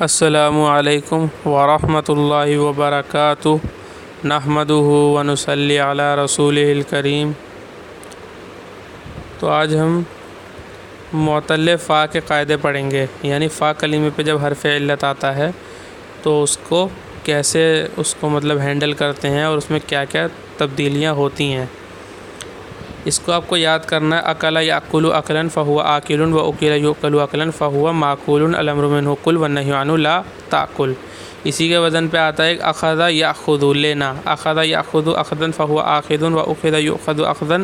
السلام علیکم ورحمۃ اللہ وبرکاتہ نحمدہ ونصلی علی رسولہ الکریم۔ تو آج ہم معتل فا کے قاعدے پڑھیں گے، یعنی فا کلمے پہ جب حرف علت آتا ہے تو اس کو کیسے مطلب ہینڈل کرتے ہیں اور اس میں کیا کیا تبدیلیاں ہوتی ہیں۔ اس کو آپ کو یاد کرنا ہے۔ اکل یاکل اکلا فہو آکل و اکل یؤکل اکلا فہو ماکول الامر منہ کل والنہی عنہ لا تاکل۔ اسی کے وزن پہ آتا ہے اخذ یاخذ لینا، اخذ یاخذ اخذا فہو آخذ و اخذ یؤخذ اخذا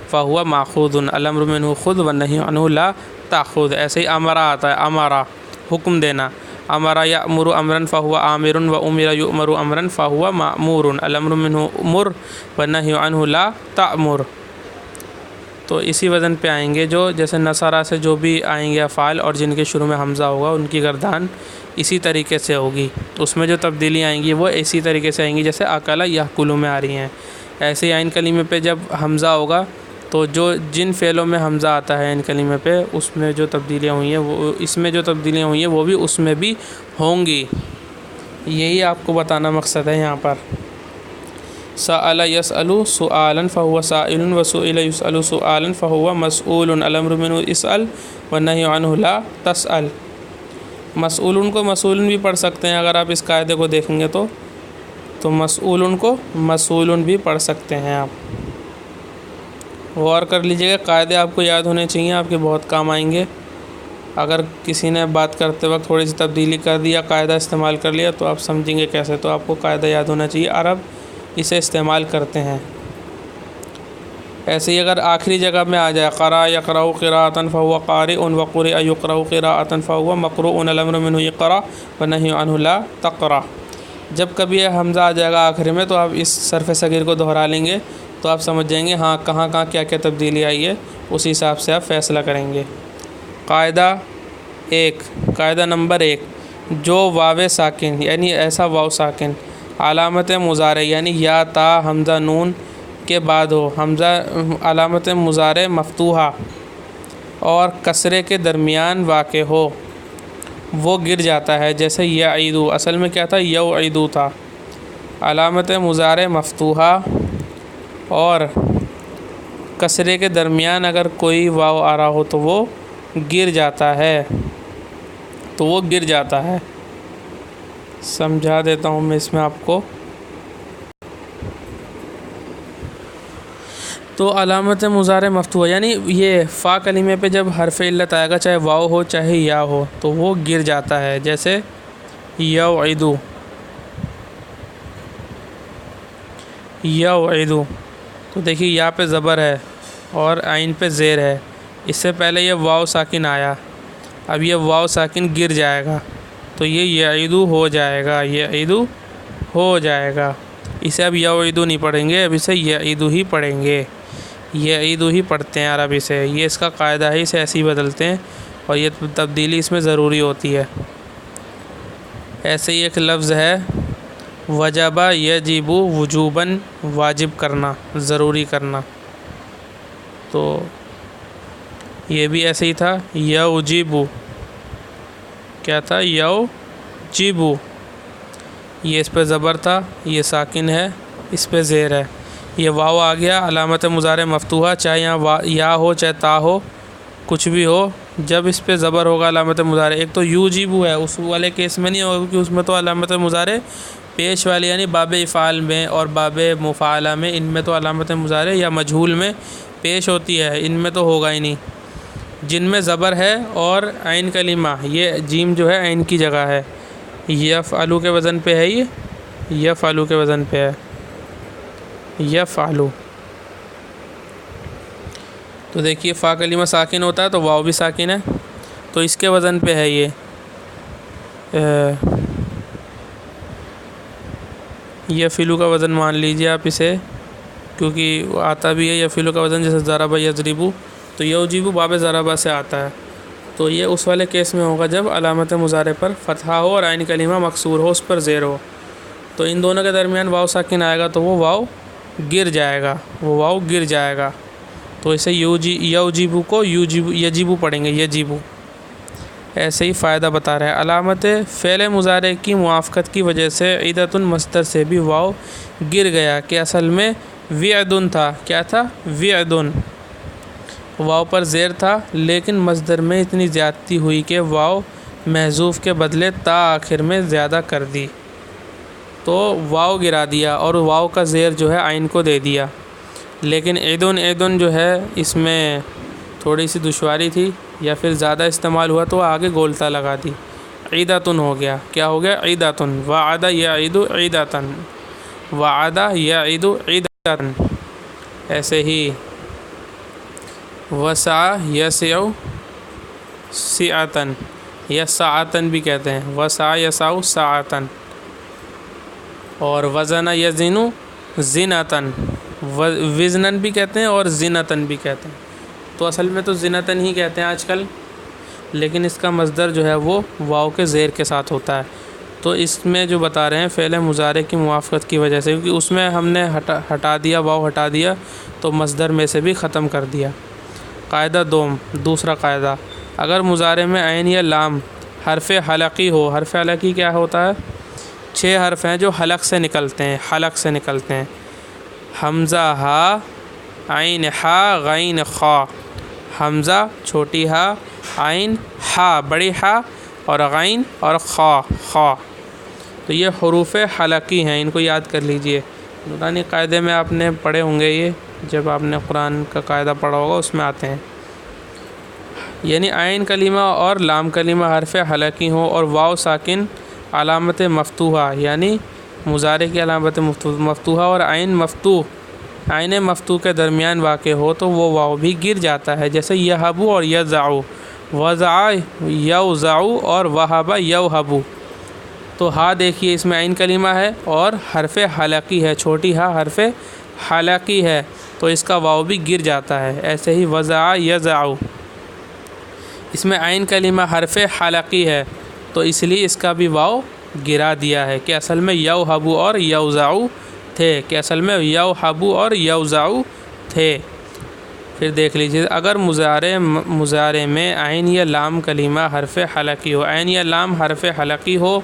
فہو ماخوذ الامر منہ خذ والنہی عنہ لا تاخذ۔ ایسے ہی امرا آتا ہے، امرا حکم دینا، امرا یامر امرا فہو آمر و امر یؤمر امرا فہو مامور الامر منہ مر والنہی عنہ لا تأمر۔ تو اسی وزن پہ آئیں گے جو جیسے نصارہ سے جو بھی آئیں گے افعال اور جن کے شروع میں حمزہ ہوگا ان کی گردان اسی طریقے سے ہوگی، اس میں جو تبدیلی آئیں گی وہ اسی طریقے سے آئیں گی جیسے اکل یاکل میں آ رہی ہیں۔ ایسے ہی عین کلمے پہ جب حمزہ ہوگا تو جن فعلوں میں حمزہ آتا ہے عین کلمے پہ اس میں جو تبدیلیاں ہوئی ہیں وہ اس میں جو تبدیلیاں ہوئی ہیں وہ بھی اس میں بھی ہوں گی۔ یہی آپ کو بتانا مقصد ہے یہاں پر۔ سأل يسأل سؤالا فهو سائل وسئل يسأل سؤالا فهو مسؤول الامر منه اسأل والنهي عنه لا تسأل۔ مسئول کو مسئول بھی پڑھ سکتے ہیں، اگر آپ اس قاعدے کو دیکھیں گے تو مسئول کو مسئول بھی پڑھ سکتے ہیں۔ آپ غور کر لیجئے گا، قاعدے آپ کو یاد ہونے چاہیے، آپ کے بہت کام آئیں گے۔ اگر کسی نے بات کرتے وقت تھوڑی سی تبدیلی کر دی یا قاعدہ استعمال کر لیا تو آپ سمجھیں گے کیسے، تو آپ کو قاعدہ یاد ہونا چاہیے، عرب اسے استعمال کرتے ہیں۔ ایسے ہی اگر آخری جگہ میں آ جائے قرأ یقرأ قراءۃ فهو قارئ وقرئ یقرأ قراءۃ فهو مقروء الامر منه اقرأ والنہی عنہ لا تقرأ۔ جب کبھی حمزہ آ جائے گا آخری میں تو آپ اس صرف صغیر کو دہرا لیں گے تو آپ سمجھ جائیں گے ہاں کہاں کیا کیا تبدیلی آئی ہے، اسی حساب سے آپ فیصلہ کریں گے۔ قاعدہ نمبر 1، جو واو ساکن یعنی ایسا واو ساکن علامت مضارع یعنی یا تا حمزہ نون کے بعد ہو، حمزہ علامت مضارع مفتوحہ اور کسرے کے درمیان واقع ہو، وہ گر جاتا ہے۔ جیسے یعیدو، اصل میں کیا تھا؟ یوعیدو تھا، علامت مضارع مفتوحہ اور کسرے کے درمیان اگر کوئی واو آ رہا ہو تو وہ گر جاتا ہے، سمجھا دیتا ہوں میں اس میں آپ کو۔ تو علامت مضارع مفتوحہ یعنی یہ فا کلمے پہ جب حرف علت آئے گا، چاہے واو ہو چاہے یا ہو، تو وہ گر جاتا ہے۔ جیسے یوعدو، تو دیکھیے یا پہ زبر ہے اور عین پہ زیر ہے، اس سے پہلے یہ واو ساکن آیا، اب یہ واو ساکن گر جائے گا تو یہ یعیدو ہو جائے گا، اسے اب یوعدو نہیں پڑھیں گے، اب اسے یعیدو ہی پڑھیں گے، یعیدو ہی پڑھتے ہیں عرب اسے، یہ اس کا قاعدہ ہے، اسے ایسے ہی بدلتے ہیں اور یہ تبدیلی اس میں ضروری ہوتی ہے۔ ایسے ہی ایک لفظ ہے وجب یجب وجوباً، واجب کرنا، ضروری کرنا، تو یہ بھی ایسے ہی تھا۔ یوجب کیا تھا؟ یوجب، یہ اس پہ زبر تھا، یہ ساکن ہے، اس پہ زیر ہے، یہ واو آ گیا، علامت مضارع مفتوحہ، چاہے یہاں یا ہو چاہے تا ہو کچھ بھی ہو، جب اس پہ زبر ہوگا علامت مضارع، ایک تو یوجب ہے، اس والے کیس میں نہیں ہوگا کیونکہ اس میں تو علامت مضارع پیش والی یعنی باب افعال میں اور باب مفعلہ میں، ان میں تو علامت مضارع یا مجہول میں پیش ہوتی ہے، ان میں تو ہوگا ہی نہیں۔ جن میں زبر ہے اور عین کلمہ، یہ جیم جو ہے عین کی جگہ ہے، یفعلو کے وزن پہ ہے، یہ یفعلو کے وزن پہ ہے، یفعلو۔ تو دیکھیے فا کلمہ ساکن ہوتا ہے تو واو بھی ساکن ہے، تو اس کے وزن پہ ہے یہ فلو کا وزن مان لیجئے آپ اسے، کیونکہ آتا بھی ہے یفعلو کا وزن، جیسے ضرب یضربو، تو یوجب باب ضربہ سے آتا ہے، تو یہ اس والے کیس میں ہوگا جب علامت مضارع پر فتحہ ہو اور عین کلمہ مکسور ہو، اس پر زیر ہو، تو ان دونوں کے درمیان واو ساکن آئے گا تو وہ واو گر جائے گا، تو اسے یوجب کو یجب پڑھیں گے، یجب۔ ایسے ہی فائدہ بتا رہے ہیں۔ علامت فعل مضارع کی موافقت کی وجہ سے عیدۃ مصدر سے بھی واو گر گیا کہ اصل میں وعدن تھا۔ کیا تھا؟ وعدن، واو پر زیر تھا، لیکن مصدر میں اتنی زیادتی ہوئی کہ واو محذوف کے بدلے تا آخر میں زیادہ کر دی، تو واو گرا دیا اور واو کا زیر جو ہے عین کو دے دیا۔ لیکن عیدن جو ہے اس میں تھوڑی سی دشواری تھی یا پھر زیادہ استعمال ہوا تو آگے گولتا لگا دی، عیدتن ہو گیا۔ کیا ہو گیا؟ عیدتن۔ وعد یعید عیدتن، وعد یعید عیدتن۔ ایسے ہی وسع یسع سعتن، یا سعتن بھی کہتے ہیں، وسع یسع سعتن۔ اور وزن یزن زنتن، وزنن بھی کہتے ہیں اور زنتن بھی کہتے ہیں۔ تو اصل میں تو زنتن ہی کہتے ہیں آج کل، لیکن اس کا مصدر جو ہے وہ واو کے زیر کے ساتھ ہوتا ہے۔ تو اس میں جو بتا رہے ہیں فعل مضارع کی موافقت کی وجہ سے، کیونکہ اس میں ہم نے ہٹا دیا، واو ہٹا دیا تو مصدر میں سے بھی ختم کر دیا۔ قاعدہ دوم، دوسرا قاعدہ، اگر مضارع میں عین یا لام حرف حلقی ہو۔ حرف حلقی کیا ہوتا ہے؟ 6 حرف ہیں جو حلق سے نکلتے ہیں، حلق سے نکلتے ہیں۔ حمزہ ہا، عین ہا، غین خا۔ حمزہ چھوٹی ہا، عین ہا بڑی ہا، اور غین اور خا۔ تو یہ حروف حلقی ہیں، ان کو یاد کر لیجئے۔ نورانی قاعدے میں آپ نے پڑھے ہوں گے، یہ جب آپ نے قرآن کا قاعدہ پڑھا ہوگا اس میں آتے ہیں۔ یعنی عین کلمہ اور لام کلمہ حرف حلقی ہوں اور واو ساکن علامت مفتوحہ، یعنی مضارع کی علامت مفتوحہ اور عین مفتوح کے درمیان واقع ہو تو وہ واو بھی گر جاتا ہے، جیسے یہبو اور یزعو، وضع یوزعو اور وہب یوہبو۔ تو ہا دیکھیے اس میں عین کلمہ ہے اور حرف حلقی ہے، چھوٹی ہا حرف حلقی ہے، تو اس کا واو بھی گر جاتا ہے۔ ایسے ہی وضع یزعو، اس میں عین کلمہ حرف حلقی ہے تو اس لیے اس کا بھی واو گرا دیا ہے کہ اصل میں یوہبو اور یوزعو تھے، پھر دیکھ لیجیے اگر مضارع میں عین یا لام کلمہ حرف حلقی ہو، عین یا لام حرف حلقی ہو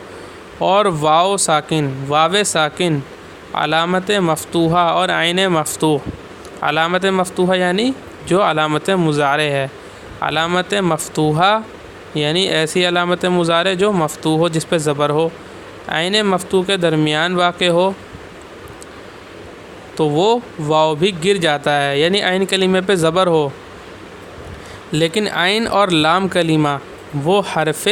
اور واو ساکن علامت مفتوحہ اور عین مفتوح۔ علامت مفتوحہ یعنی جو علامت مضارع ہے، علامت مفتوحہ یعنی ایسی علامت مضارع جو مفتوح ہو، جس پہ زبر ہو، عین مفتوح کے درمیان واقع ہو تو وہ واو بھی گر جاتا ہے، یعنی عین کلمے پہ زبر ہو لیکن عین اور لام کلمہ وہ حرف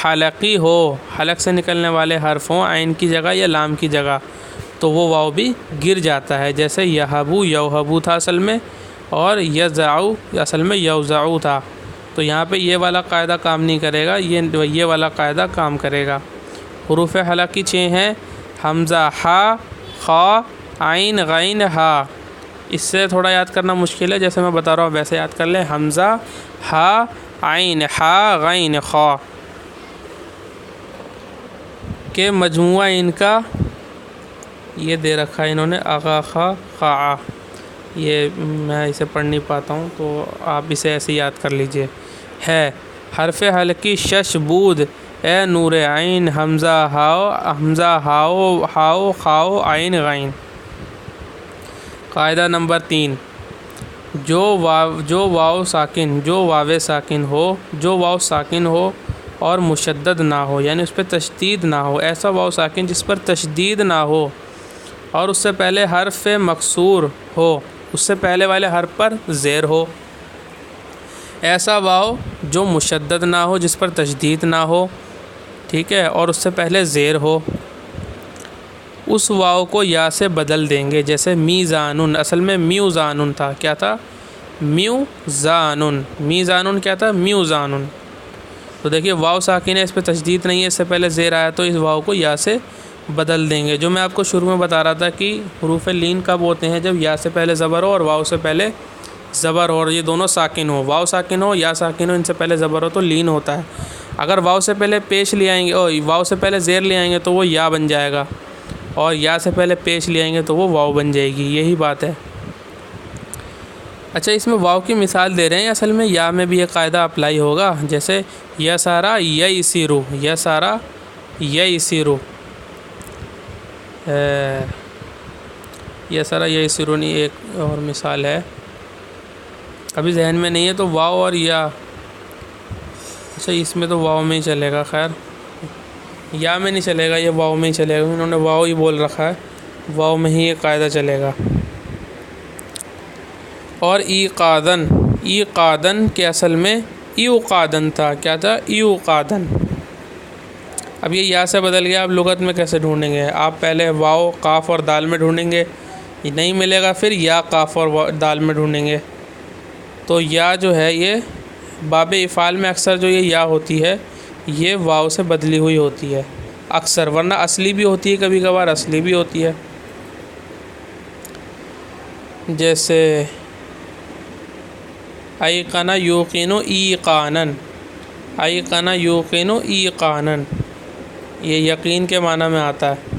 حلقی ہو، حلق سے نکلنے والے حرف ہوں عین کی جگہ یا لام کی جگہ، تو وہ واو بھی گر جاتا ہے، جیسے یہبو یوہبو تھا اصل میں، اور یزعو اصل میں یوزعو تھا۔ تو یہاں پہ یہ والا قاعدہ کام نہیں کرے گا، یہ والا قاعدہ کام کرے گا۔ حروف حلقی 6 ہیں، حمزہ ہا، خا، عین غین ہا۔ اس سے تھوڑا یاد کرنا مشکل ہے، جیسے میں بتا رہا ہوں ویسے یاد کر لیں، حمزہ ہا، عین ہا، غین خا کہ مجموعہ ان کا یہ دے رکھا ہے انہوں نے، اغا خا خا، یہ میں اسے پڑھ نہیں پاتا ہوں تو آپ اسے ایسے یاد کر لیجئے۔ ہے حرف حلقی شش بود، اے نور عین، حمزہ ہاؤ خاؤ عین غین۔ قاعدہ نمبر 3، جو واو ساکن ہو اور مشدد نہ ہو، یعنی اس پہ تشدید نہ ہو، ایسا واو ساکن جس پر تشدید نہ ہو اور اس سے پہلے حرف مکسور ہو، اس سے پہلے والے حرف پر زیر ہو، ایسا واو جو مشدد نہ ہو، جس پر تشدید نہ ہو، ٹھیک ہے، اور اس سے پہلے زیر ہو، اس واو کو یا سے بدل دیں گے، جیسے میزانن، اصل میں میوزانن تھا، کیا تھا؟ میزانن کیا تھا؟ میوزانن۔ تو دیکھیے واو ساکن ہے، اس پہ تشدید نہیں ہے، اس سے پہلے زیر آیا تو اس واو کو یا سے بدل دیں گے۔ جو میں آپ کو شروع میں بتا رہا تھا کہ حروف لین کب ہوتے ہیں؟ جب یا سے پہلے زبر ہو اور واو سے پہلے زبر ہو، اور یہ دونوں ساکن ہو، واو ساکن ہو یا ساکن ہو، ان سے پہلے زبر ہو تو لین ہوتا ہے۔ اگر واو سے پہلے پیش لے آئیں گے اور واو سے پہلے زیر لے آئیں گے تو وہ یا بن جائے گا، اور یا سے پہلے پیش لے آئیں گے تو وہ واو بن جائے گی، یہی بات ہے۔ اچھا اس میں واو کی مثال دے رہے ہیں، اصل میں یا میں بھی یہ قاعدہ اپلائی ہوگا، جیسے یا سارا یسیرو، یا سارا یسیرو، یا سارا یسیرو نہیں، ایک اور مثال ہے ابھی ذہن میں نہیں ہے، تو واو اور یا، اچھا اس میں تو واو میں ہی چلے گا، خیر یا میں نہیں چلے گا، یہ واو میں ہی چلے گا، انہوں نے واو ہی بول رکھا ہے، واو میں ہی یہ قاعدہ چلے گا۔ اور ایقادن، ایقادن کے اصل میں ایوقادن تھا، کیا تھا؟ ایوقادن۔ اب یہ یا سے بدل گیا، اب لغت میں کیسے ڈھونڈیں گے؟ آپ پہلے واو قاف اور دال میں ڈھونڈیں گے، یہ نہیں ملے گا، پھر یا قاف اور دال میں ڈھونڈیں گے۔ تو یا جو ہے یہ باب افعال میں اکثر جو یہ یا ہوتی ہے یہ واو سے بدلی ہوئی ہوتی ہے اکثر، ورنہ اصلی بھی ہوتی ہے، کبھی کبھار اصلی بھی ہوتی ہے، جیسے ایقن یوقن ایقانا، ایقن یوقن ایقانا، یہ یقین کے معنی میں آتا ہے۔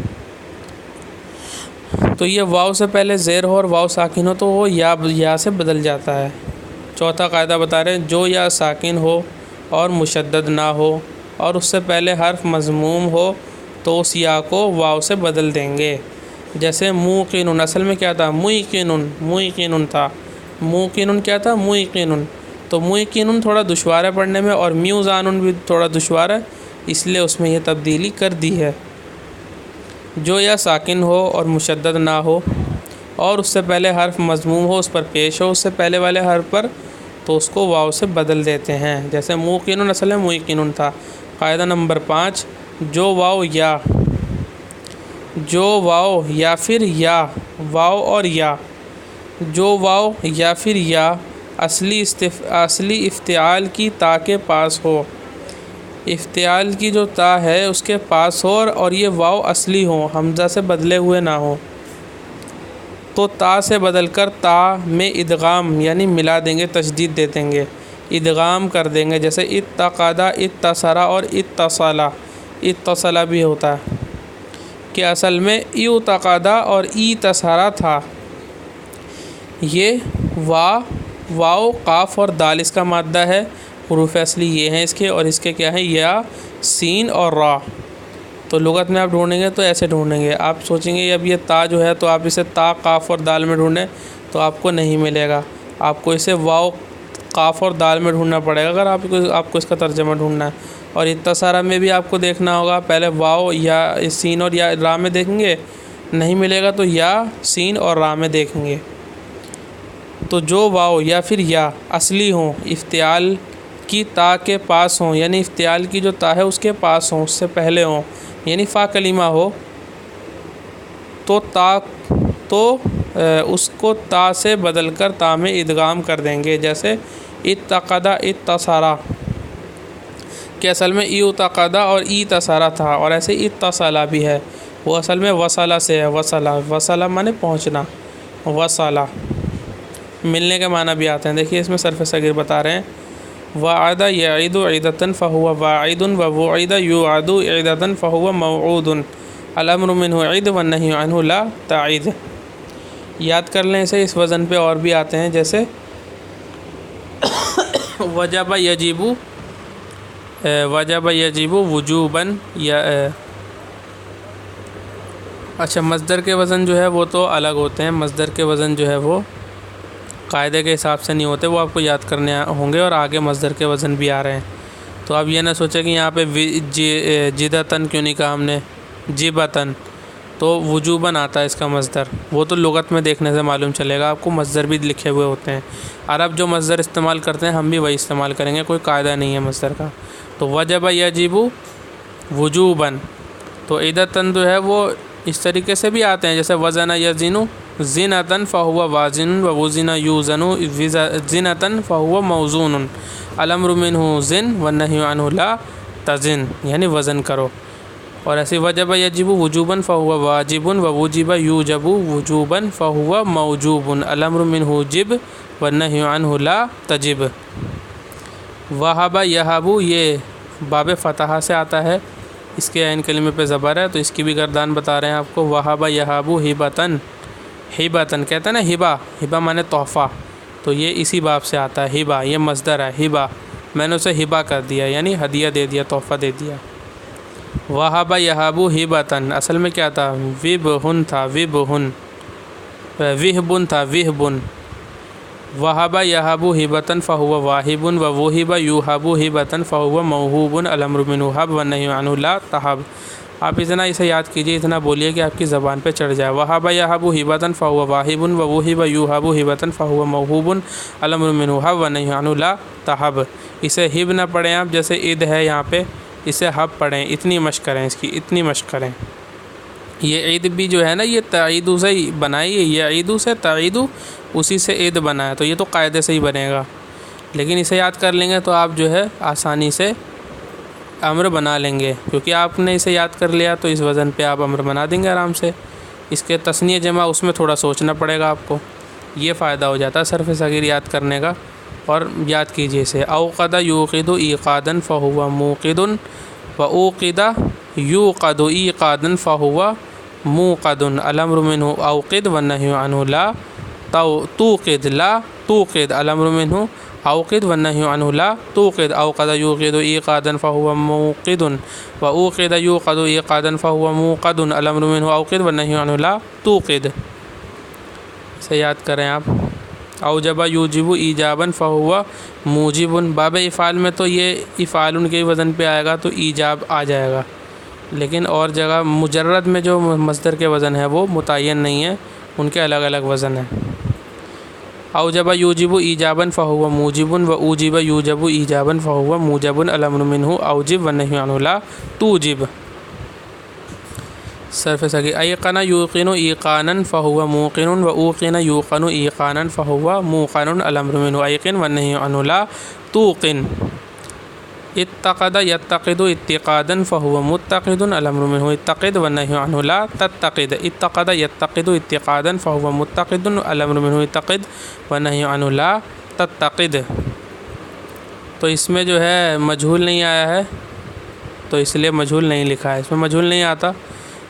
تو یہ واو سے پہلے زیر ہو اور واو ساکن ہو تو وہ یا سے بدل جاتا ہے۔ چوتھا قاعدہ بتا رہے ہیں، جو یا ساکن ہو اور مشدد نہ ہو اور اس سے پہلے حرف مضموم ہو تو اس یا کو واو سے بدل دیں گے، جیسے موقن، اصل میں کیا تھا؟ موقن، موقن تھا، موقن کیا تھا؟ موقن، تو موقن تھوڑا دشوار ہے پڑھنے میں، اور میوزان بھی تھوڑا دشوار ہے، اس لیے اس میں یہ تبدیلی کر دی ہے۔ جو یا ساکن ہو اور مشدد نہ ہو اور اس سے پہلے حرف مضموم ہو، اس پر پیش ہو اس سے پہلے والے حرف پر، تو اس کو واو سے بدل دیتے ہیں، جیسے موقن اصل میں موقن تھا۔ قاعدہ نمبر 5، جو واو یا، جو واو یا پھر یا، واو اور یا، جو واو یا پھر یا اصلی افتعال کی تا کے پاس ہو، افتعال کی جو تا ہے اس کے پاس ہو اور یہ واو اصلی ہو، حمزہ سے بدلے ہوئے نہ ہو، تو تا سے بدل کر تا میں ادغام یعنی ملا دیں گے، تشدید دے دیں گے، ادغام کر دیں گے، جیسے اتقادہ، اتصرا اور اتصلا، اتصلا بھی ہوتا ہے کہ اصل میں ایتقادہ اور ایتصرا تھا۔ یہ واو قاف اور دال اس کا مادہ ہے، حروف اصلی یہ ہیں اس کے، اور اس کے کیا ہیں؟ یا، سین اور را۔ تو لغت میں آپ ڈھونڈیں گے تو ایسے ڈھونڈیں گے، آپ سوچیں گے اب یہ تا جو ہے تو آپ اسے تا قاف اور دال میں ڈھونڈیں تو آپ کو نہیں ملے گا، آپ کو اسے واو قاف اور دال میں ڈھونڈنا پڑے گا اگر آپ کو اس کا ترجمہ ڈھونڈنا ہے۔ اور اتصارہ میں بھی آپ کو دیکھنا ہوگا، پہلے واو یا سین اور یا را میں دیکھیں گے، نہیں ملے گا تو یا، سین اور را میں دیکھیں گے۔ تو جو واو یا پھر یا اصلی ہوں، افتعال کی تا کے پاس ہوں، یعنی افتعال کی جو تا ہے اس کے پاس ہوں، اس سے پہلے ہوں، یعنی فا کلمہ ہو، تو اس کو تا سے بدل کر تا میں ادغام کر دیں گے، جیسے اتقدہ، اتصارا کہ اصل میں ایتقدہ اور ایتصارا تھا، اور ایسے اتصلا بھی ہے، وہ اصل میں وصلہ سے ہے، وصلہ مانے پہنچنا، وصلہ ملنے کے معنی بھی آتے ہیں۔ دیکھیے اس میں صرف صغیر بتا رہے ہیں، وعد یعید عیدۃ فہو واعد ووعد یوعد عیدۃ فہو موعود، الامر منہ عید والنہی عنہ لا تعید۔ یاد کر لیں اسے، اس وزن پہ اور بھی آتے ہیں، جیسے وجب یجب، وجب یجب وجوباً، یا اچھا مصدر کے وزن جو ہے وہ تو الگ ہوتے ہیں، مصدر کے وزن جو ہے وہ قاعدے کے حساب سے نہیں ہوتے، وہ آپ کو یاد کرنے ہوں گے، اور آگے مصدر کے وزن بھی آ رہے ہیں، تو اب یہ نہ سوچیں کہ یہاں پہ جدتاً کیوں نہیں کہا ہم نے، جبتاً، تو وجوباً آتا ہے اس کا مصدر، وہ تو لغت میں دیکھنے سے معلوم چلے گا آپ کو، مصدر بھی لکھے ہوئے ہوتے ہیں، عرب جو مصدر استعمال کرتے ہیں ہم بھی وہی استعمال کریں گے، کوئی قاعدہ نہیں ہے مصدر کا۔ تو وجب یجب وجوباً، تو عیدتاً جو ہے وہ اس طریقے سے بھی آتے ہیں، جیسے وزن یزن زنتاً فہو وازن ووزن یوزن زنتاً فہو موزون، الامر منہ زن والنہی عنہ لا تزن، یعنی وزن کرو۔ اور ایسے وجب یجب وجوباً فہو واجب ووجب یوجب وجوباً فہو موجوب، الامر منہ جب والنہی عنہ لا تجب۔ وہب یہب، یہ باب فتحہ سے آتا ہے، اس کے عین کلمے پہ زبر ہے تو اس کی بھی گردان بتا رہے ہیں آپ کو، وہب یہب ہبتاً، ہبتاً کہتے ہیں نا، ہبہ مانے تحفہ، تو یہ اسی باب سے آتا ہے ہبا، یہ مصدر ہے ہبا، میں نے اسے ہبا کر دیا یعنی ہدیہ دے دیا، تحفہ دے دیا۔ وہبا یہابو ہبتن، اصل میں کیا تھا؟ وبہن تھا، وبہن، وہبن تھا، وہبن۔ وہبا یہابو ہبتن فہو واہبن ووہب یوہب ہبتن فہو موہوب الامر منہ حب والنہی عنہ لا تحب۔ آپ اتنا اسے یاد کیجئے، اتنا بولیے کہ آپ کی زبان پہ چڑھ جائے۔ وہب یہب ہبتن فہو واہب ووہب یوہب ہبتن فہو موہوب الامر منہ حب والنہی عنہ لا تحب۔ اسے ہب نہ پڑھیں آپ، جیسے عید ہے یہاں پہ، اسے حب پڑھیں، اتنی مشق کریں، اس کی اتنی مشق کریں۔ یہ عید بھی جو ہے نا، یہ تعیدو سے ہی بنائی ہے، یہ عیدو سے تعیدو اسی سے عید بنا ہے، تو یہ تو قاعدے سے ہی بنے گا، لیکن اسے یاد کر لیں گے تو آپ جو ہے آسانی سے امر بنا لیں گے، کیونکہ آپ نے اسے یاد کر لیا تو اس وزن پہ آپ امر بنا دیں گے آرام سے۔ اس کے تثنیہ جمع اس میں تھوڑا سوچنا پڑے گا آپ کو، یہ فائدہ ہو جاتا ہے صرف صغیر یاد کرنے کا۔ اور یاد کیجیے اسے، اوقد یوقد ایقادا فہو موقد واوقد یوقد ایقادا فہو موقد الامر منہ اوقد والنہی عنہ لا توقد، لا توقد الامر منہ اوقد والنہی عنہ لا توقد۔ اوقد یوقد ایقادا فہو موقد واوقد یوقد ایقادا فہو موقد الامر منہ اوقد والنہی عنہ لا توقد۔ اسے یاد کریں آپ۔ اوجب یوجب ایجابا فہو موجب، باب افعال میں تو یہ افعال کے وزن پہ آئے گا تو ایجاب آ جائے گا، لیکن اور جگہ مجرد میں جو مصدر کے وزن ہے وہ متعین نہیں ہے، ان کے الگ الگ وزن ہیں۔ اوجب یوجب ایجابا فہو موجب واوجب یوجب ایجابا فہو موجب الامر منہ اوجب والنہی عنہ لا توجب۔ صرف صغیر، ایقن یوقن ایقانا فہو موقن واوقن یوقن ایقانا فہو موقن الامر منہ ایقن والنہی عنہ لا توقن۔ اتقد یتقد اتقادا فہو متقد الامر منہ اتقد والنہی عنہ لا تتقد۔ اتقد یتقد اتقادا فہو متقد الامر منہ اتقد والنہی عنہ لا تتقد۔ تو اس میں جو ہے مجہول نہیں آیا ہے، تو اس لیے مجہول نہیں لکھا ہے، اس میں مجہول نہیں آتا۔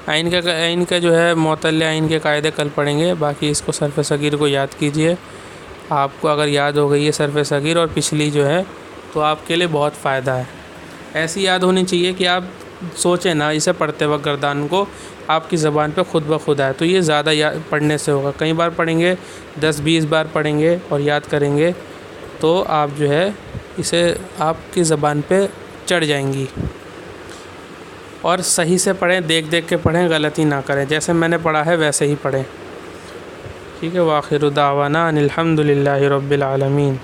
عین کا جو ہے معتل عین کے قاعدے کل پڑھیں گے، باقی اس کو صرف صغیر کو یاد کیجئے۔ آپ کو اگر یاد ہو گئی ہے صرف صغیر اور پچھلی جو ہے تو آپ کے لیے بہت فائدہ ہے۔ ایسی یاد ہونی چاہیے کہ آپ سوچیں نا اسے پڑھتے وقت گردان کو آپ کی زبان پہ خود بخود آئے، تو یہ زیادہ پڑھنے سے ہوگا۔ کئی بار پڑھیں گے، 10-20 بار پڑھیں گے اور یاد کریں گے تو آپ جو ہے اسے آپ کی زبان پہ چڑھ جائیں گی۔ اور صحیح سے پڑھیں، دیکھ دیکھ کے پڑھیں، غلطی نہ کریں، جیسے میں نے پڑھا ہے ویسے ہی پڑھیں، ٹھیک ہے۔ وآخر دعوانا ان الحمد للہ رب العالمین۔